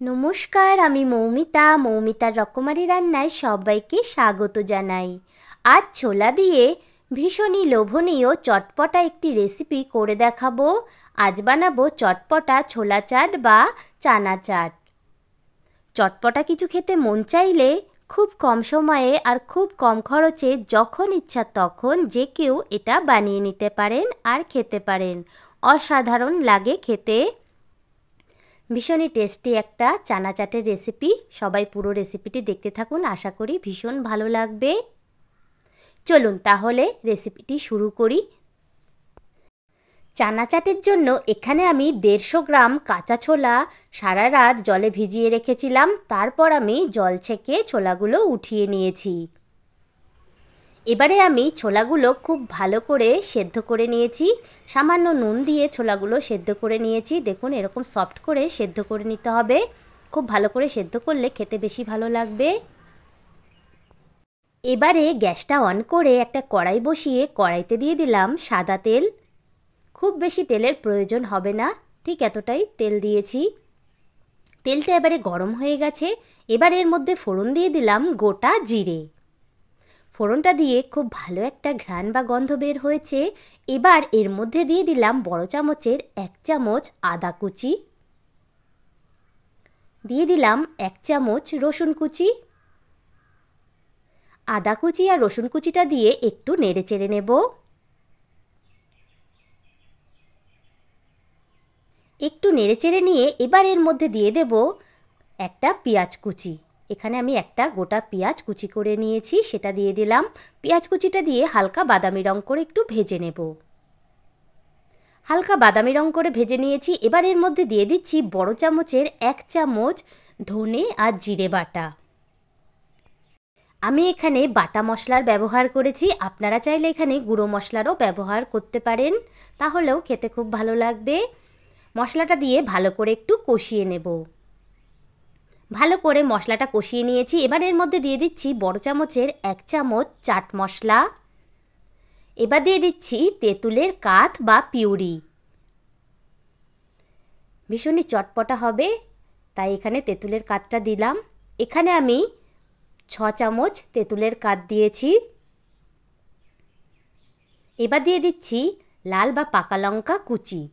নমস্কার, আমি মৌমিতার রকমারি রান্নায় সবাইকে স্বাগত জানাই। আজ ছোলা দিয়ে ভীষণই লোভনীয় চটপটা একটি রেসিপি করে দেখাবো। আজ বানাবো চটপটা ছোলা চাট বা চানা চাট। চটপটা কিছু খেতে মন চাইলে খুব কম সময়ে আর খুব কম খরচে যখন ইচ্ছা তখন যে কেউ এটা বানিয়ে নিতে পারেন আর খেতে পারেন। অসাধারণ লাগে খেতে। ভীষণই টেস্টি একটা চানা চাটের রেসিপি। সবাই পুরো রেসিপিটি দেখতে থাকুন, আশা করি ভীষণ ভালো লাগবে। চলুন তাহলে রেসিপিটি শুরু করি। চানা চাটের জন্য এখানে আমি 150 গ্রাম কাঁচা ছোলা সারা রাত জলে ভিজিয়ে রেখেছিলাম। তারপর আমি জল ছেঁকে ছোলাগুলো উঠিয়ে নিয়েছি। এবারে আমি ছোলাগুলো খুব ভালো করে সেদ্ধ করে নিয়েছি। সামান্য নুন দিয়ে ছোলাগুলো সেদ্ধ করে নিয়েছি। দেখুন এরকম সফট করে সেদ্ধ করে নিতে হবে। খুব ভালো করে সেদ্ধ করলে খেতে বেশি ভালো লাগবে। এবারে গ্যাসটা অন করে একটা কড়াই বসিয়ে কড়াইতে দিয়ে দিলাম সাদা তেল। খুব বেশি তেলের প্রয়োজন হবে না, ঠিক এতটাই তেল দিয়েছি। তেলটা এবারে গরম হয়ে গেছে। এবার এর মধ্যে ফোড়ন দিয়ে দিলাম গোটা জিরে। ফোড়নটা দিয়ে খুব ভালো একটা ঘ্রাণ বা গন্ধ বের হয়েছে। এবার এর মধ্যে দিয়ে দিলাম বড় চামচের 1 চামচ আদা কুচি, দিয়ে দিলাম 1 চামচ রসুন কুচি। আদা কুচি আর রসুন কুচিটা দিয়ে একটু নেড়ে চেড়ে নেব। একটু নেড়ে চেড়ে নিয়ে এবার এর মধ্যে দিয়ে দেব একটা পেঁয়াজ কুচি। এখানে আমি একটা গোটা পেঁয়াজ কুচি করে নিয়েছি, সেটা দিয়ে দিলাম। পেঁয়াজ কুচিটা দিয়ে হালকা বাদামি রং করে একটু ভেজে নেব। হালকা বাদামি রং করে ভেজে নিয়েছি। এবার এর মধ্যে দিয়ে দিচ্ছি বড় চামচের 1 চামচ ধনে আর জিরে বাটা। আমি এখানে বাটা মশলার ব্যবহার করেছি, আপনারা চাইলে এখানে গুঁড়ো মশলারও ব্যবহার করতে পারেন, তাহলেও খেতে খুব ভালো লাগবে। মশলাটা দিয়ে ভালো করে একটু কষিয়ে নেব। ভালো করে মশলাটা কষিয়ে নিয়েছি। এবার এর মধ্যে দিয়ে দিচ্ছি বড় চামচের 1 চামচ চাট মশলা। এবার দিয়ে দিচ্ছি তেঁতুলের কাঠ বা পিউরি। ভীষণই চটপটা হবে, তাই এখানে তেঁতুলের কাঠটা দিলাম। এখানে আমি 6 চামচ তেঁতুলের কাঠ দিয়েছি। এবার দিয়ে দিচ্ছি লাল বা পাকা লঙ্কা কুচি।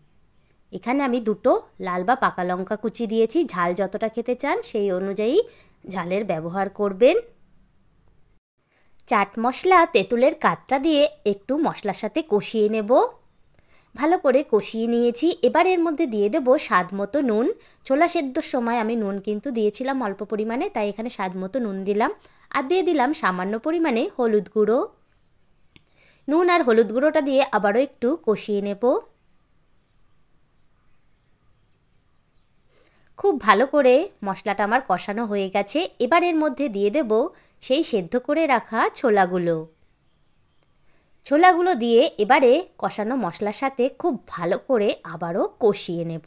এখানে আমি 2টো লাল বা পাকা লঙ্কা কুচি দিয়েছি। ঝাল যতটা খেতে চান সেই অনুযায়ী ঝালের ব্যবহার করবেন। চাট মশলা তেঁতুলের কাঠটা দিয়ে একটু মশলার সাথে কষিয়ে নেব। ভালো করে কষিয়ে নিয়েছি। এবার এর মধ্যে দিয়ে দেব স্বাদ মতো নুন। ছোলা সেদ্ধর সময় আমি নুন কিন্তু দিয়েছিলাম অল্প পরিমাণে, তাই এখানে স্বাদ মতো নুন দিলাম। আর দিয়ে দিলাম সামান্য পরিমাণে হলুদ গুঁড়ো। নুন আর হলুদ গুঁড়োটা দিয়ে আবারও একটু কষিয়ে নেব। খুব ভালো করে মশলাটা আমার কষানো হয়ে গেছে। এবার এর মধ্যে দিয়ে দেব সেই সেদ্ধ করে রাখা ছোলাগুলো দিয়ে এবারে কষানো মশলার সাথে খুব ভালো করে আবারও কষিয়ে নেব।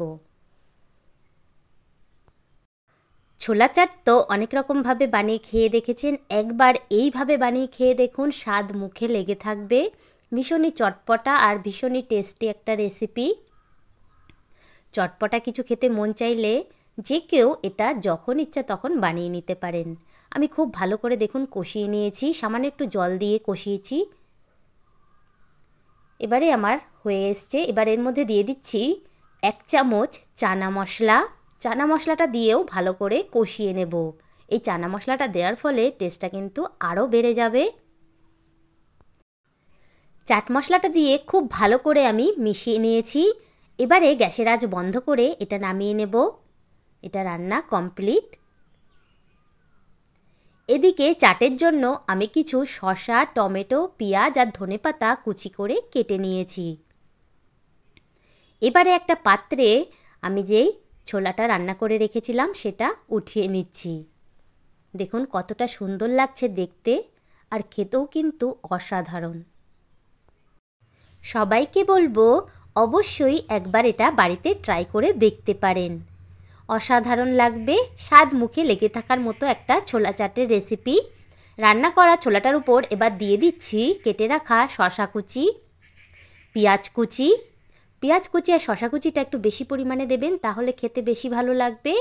ছোলা চাট তো অনেক রকমভাবে বানিয়ে খেয়ে দেখেছেন, একবার এইভাবে বানিয়ে খেয়ে দেখুন, স্বাদ মুখে লেগে থাকবে। ভীষণই চটপটা আর ভীষণই টেস্টি একটা রেসিপি। চটপটা কিছু খেতে মন চাইলে যে কেউ এটা যখন ইচ্ছা তখন বানিয়ে নিতে পারেন। আমি খুব ভালো করে দেখুন কষিয়ে নিয়েছি, সামান্য একটু জল দিয়ে কষিয়েছি। এবারে আমার হয়ে এসছে। এবার এর মধ্যে দিয়ে দিচ্ছি 1 চামচ চানা মশলা। চানা মশলাটা দিয়েও ভালো করে কষিয়ে নেব। এই চানা মশলাটা দেওয়ার ফলে টেস্টটা কিন্তু আরও বেড়ে যাবে। চাট মশলাটা দিয়ে খুব ভালো করে আমি মিশিয়ে নিয়েছি। এবারে গ্যাসের আঁচ বন্ধ করে এটা নামিয়ে নেব। এটা রান্না কমপ্লিট। এদিকে চাটের জন্য আমি কিছু শসা, টমেটো, পেঁয়াজ আর ধনেপাতা কুচি করে কেটে নিয়েছি। এবারে একটা পাত্রে আমি যেই ছোলাটা রান্না করে রেখেছিলাম সেটা উঠিয়ে নিচ্ছি। দেখুন কতটা সুন্দর লাগছে দেখতে, আর খেতেও কিন্তু অসাধারণ। সবাইকে বলবো অবশ্যই একবার এটা বাড়িতে ট্রাই করে দেখতে পারেন। অসাধারণ লাগবে, স্বাদ মুখে লেগে থাকার মতো একটা ছোলা চাটের রেসিপি। রান্না করা ছোলাটার উপর এবার দিয়ে দিচ্ছি কেটে রাখা শসা কুচি, পেঁয়াজ কুচি, পেঁয়াজ কুচি আর শশা কুচিটা একটু বেশি পরিমাণে দেবেন, তাহলে খেতে বেশি ভালো লাগবে।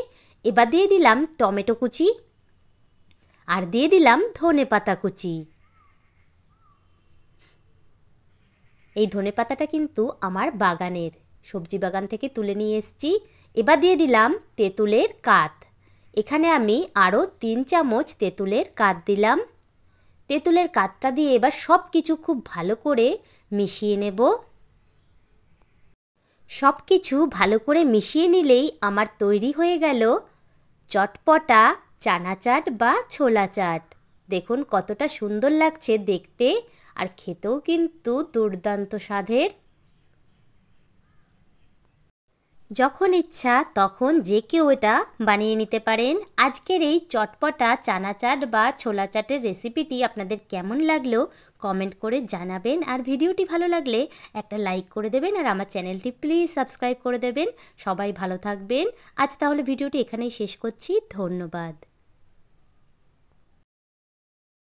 এবার দিয়ে দিলাম টমেটো কুচি আর দিয়ে দিলাম ধনেপাতা কুচি। এই ধনেপাতাটা কিন্তু আমার বাগানের, সবজি বাগান থেকে তুলে নিয়ে এসেছি। এবার দিয়ে দিলাম তেঁতুলের কাত। এখানে আমি আরও 3 চামচ তেঁতুলের কাত দিলাম। তেঁতুলের কাতটা দিয়ে এবার সব কিছু খুব ভালো করে মিশিয়ে নেব। সব কিছু ভালো করে মিশিয়ে নিলেই আমার তৈরি হয়ে গেল চটপটা চানা চাট বা ছোলা চাট। দেখুন কতটা সুন্দর লাগছে দেখতে, আর খেতেও কিন্তু দুর্দান্ত স্বাদের। যখন ইচ্ছা তখন যে কেউ এটা বানিয়ে নিতে পারেন। আজকের এই চটপটা চানা চাট বা ছোলা চাটের রেসিপিটি আপনাদের কেমন লাগলো কমেন্ট করে জানাবেন, আর ভিডিওটি ভালো লাগলে একটা লাইক করে দেবেন, আর আমার চ্যানেলটি প্লিজ সাবস্ক্রাইব করে দেবেন। সবাই ভালো থাকবেন। আজ তাহলে ভিডিওটি এখানেই শেষ করছি। ধন্যবাদ।